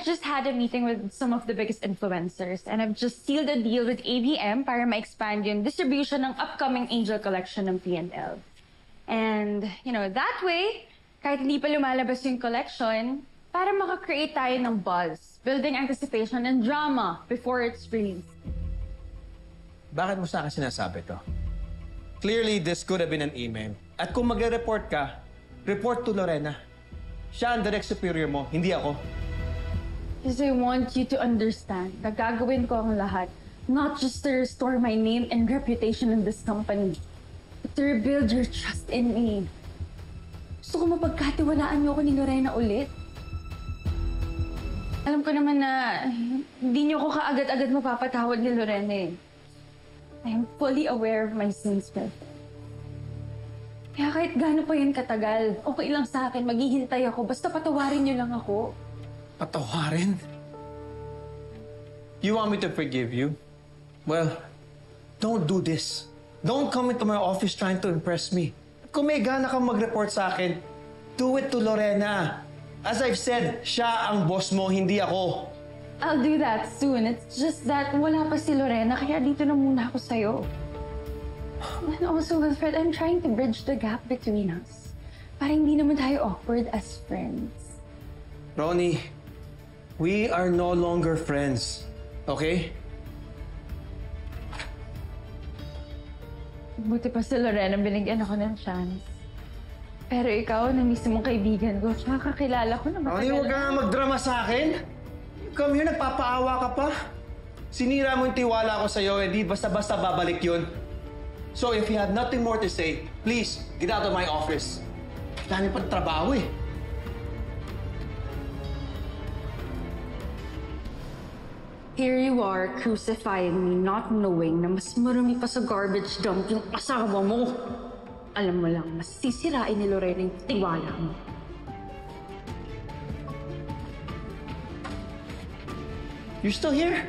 I've just had a meeting with some of the biggest influencers and I've just sealed a deal with ABM para ma-expand yung distribution ng upcoming Angel Collection ng P&L. And, that way, kahit hindi pa lumalabas yung collection, para maka-create tayo ng buzz, building anticipation and drama before it's released. Bakit mo sa akin sinasabi to? Clearly, this could have been an email. At kung magre-report ka, report to Lorena. Siya ang direct superior mo, hindi ako. Because I want you to understand na gagawin ko ang lahat, not just to restore my name and reputation in this company, but to rebuild your trust in me. Gusto ko mapagkatiwalaan niyo ako ni Lorena ulit. Alam ko naman na hindi niyo ko kaagad-agad mapapatawad ni Lorena eh. I am fully aware of my sins, Beth. Kaya kahit gaano pa yan katagal, okay lang sa akin, maghihintay ako, basta patawarin niyo lang ako. Patawarin? You want me to forgive you? Well, don't do this. Don't come into my office trying to impress me. Kung may gana kang mag-report sa akin, do it to Lorena. As I've said, siya ang boss mo, hindi ako. I'll do that soon. It's just that wala pa si Lorena, kaya dito na muna ako sa'yo. And also, Wilfred, I'm trying to bridge the gap between us. Para hindi naman tayo awkward as friends. Ronnie, we are no longer friends, okay? Buti pa si Lorena, binigyan ako ng chance. Pero ikaw, na mismong kaibigan ko, tsaka kakilala ko na matagal. Ronnie, huwag ka nga magdrama sa akin. Come here, nagpapaawa ka pa. Sinira mo yung tiwala ko sa'yo, hindi basta-basta babalik yun. So if you have nothing more to say, please, get out of my office. Dami pang trabaho eh. Here you are, crucifying me, not knowing na mas marami pa sa garbage dump yung asawa mo. Alam mo lang, mas sisirain ni Lorena yung tiwala mo. You're still here?